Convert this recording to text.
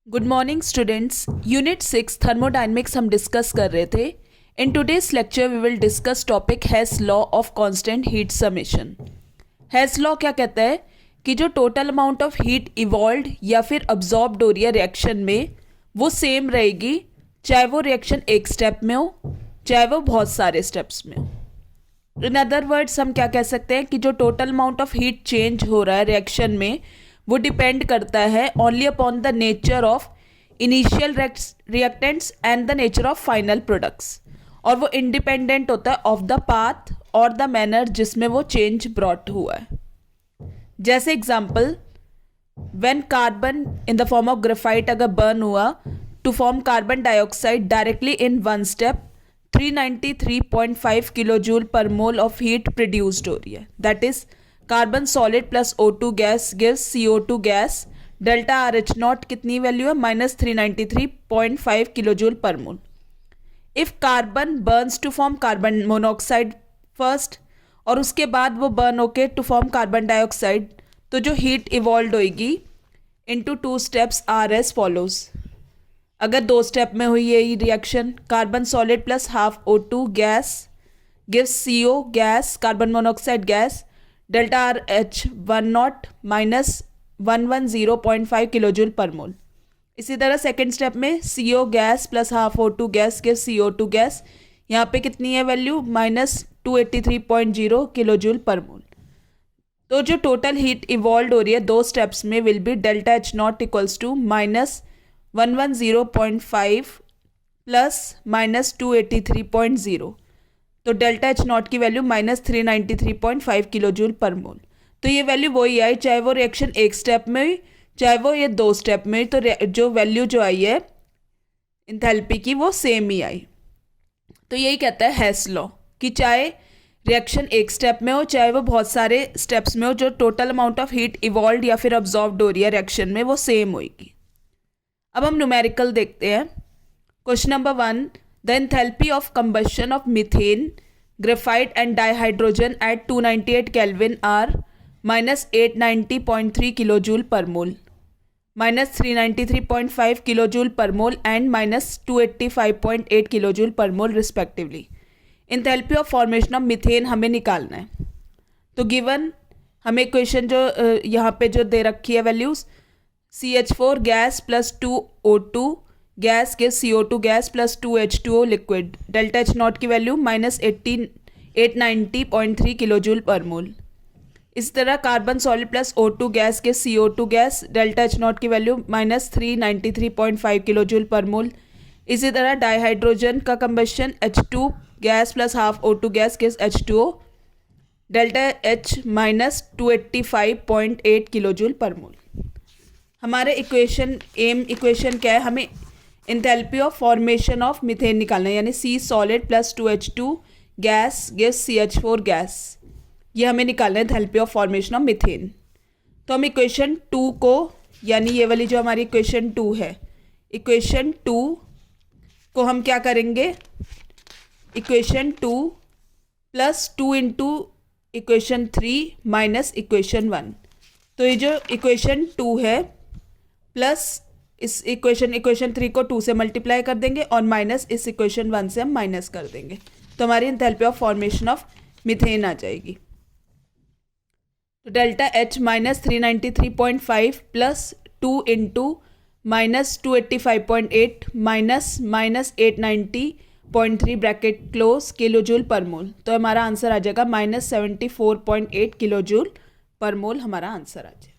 Good morning students. Unit 6 thermodynamics हम discuss कर रहे थे। In today's lecture we will discuss topic Hess law of constant heat summation. Hess law क्या कहता है कि जो total amount of heat evolve या फिर अब्जॉर्ब्ड हो रही है रिएक्शन में वो सेम रहेगी, चाहे वो रिएक्शन एक स्टेप में हो चाहे वो बहुत सारे स्टेप्स में हो। इन अदर वर्ड्स हम क्या कह सकते हैं कि जो total amount of heat change हो रहा है रिएक्शन में वो डिपेंड करता है only upon the nature of initial reactants and the nature of final products, और वो इंडिपेंडेंट होता है ऑफ द पाथ और द मैनर जिसमें वो चेंज ब्रॉट हुआ है। जैसे example, when carbon in the form of graphite अगर बर्न हुआ to form carbon dioxide directly in one step, 393.5 kilo joule per mole of heat produced हो रही है। That is carbon solid plus O2 gas gives CO2 gas. Delta RH naught कितनी value है? -393.5 kilo joule per mole. If carbon burns to form carbon monoxide first और उसके बाद वो burn होके टू फॉर्म कार्बन डाइऑक्साइड, तो जो heat evolve होएगी into 2 steps are as follows. अगर 2 स्टेप में हुई ये reaction, carbon solid plus half O2 gas gives CO gas carbon monoxide gas. Delta RH 1 nought -110.5 kilo joule per mole. इसी तरह second step में CO gas plus half O2 gas gives CO2 gas. यहाँ पे कितनी है value? -283.0 kilo joule per mole. तो जो total heat evolve हो रही है 2 स्टेप्स में will be delta H naught equals to -110.5 plus -283.0। तो डेल्टा H नॉट की value -393.5 kilo joule per mole. तो ये वैल्यू वही आई चाहे वो रिएक्शन एक स्टेप में हुई चाहे वो ये 2 स्टेप में हुई, तो जो वैल्यू जो आई है इंथैल्पी की वो सेम ही आई। तो यही कहता है हेस लॉ कि चाहे रिएक्शन एक स्टेप में हो चाहे वो बहुत सारे स्टेप्स में हो, जो total amount of heat evolve या फिर अब्जॉर्ब्ड हो रही है रिएक्शन में वो सेम होगी। अब हम न्यूमेरिकल देखते हैं। Question number 1, the enthalpy of combustion of methane, graphite and dihydrogen at 298 Kelvin are -890.3 kilojoule per mole, -393.5 kilojoule per mole and -285.8 kilojoule per mole respectively। enthalpy of formation of methane हमें निकालना है। तो given हमें equation जो यहाँ पे जो दे रखी है values, CH4 gas plus 2O2 gas gives CO2 gas plus 2H2O liquid. Delta H not की value -890.3 kilo joule per mole. इसी तरह carbon solid plus O2 gas gives CO2 gas. Delta H not की value -393.5 kilo joule per mole. इसी तरह dihydrogen का combustion H2 gas plus half O2 gas gives H2O। Delta H -285.8 kilo joule per mole. हमारे equation क्या है? हमें enthalpy of formation of methane निकालना है, यानी C solid plus 2H2 gas gives CH4 gas. ये हमें निकालना है enthalpy of formation of methane. तो हम इक्वेशन 2 को, यानी ये वाली जो हमारी इक्वेशन 2 है, इक्वेशन 2 को हम क्या करेंगे? Equation 2 plus 2 into equation 3 minus equation 1। तो ये जो इक्वेशन 2 है प्लस इस इक्वेशन 3 को 2 से मल्टीप्लाई कर देंगे और माइनस इस इक्वेशन 1 से हम माइनस कर देंगे, तो हमारी enthalpy of formation of methane आ जाएगी। तो delta H -393.5 plus 2 into -285.8 minus 890.3 bracket close kilo joule per mole. तो हमारा आंसर आ जाएगा -74.8 किलो जूल पर मोल, हमारा आंसर आ जाएगा।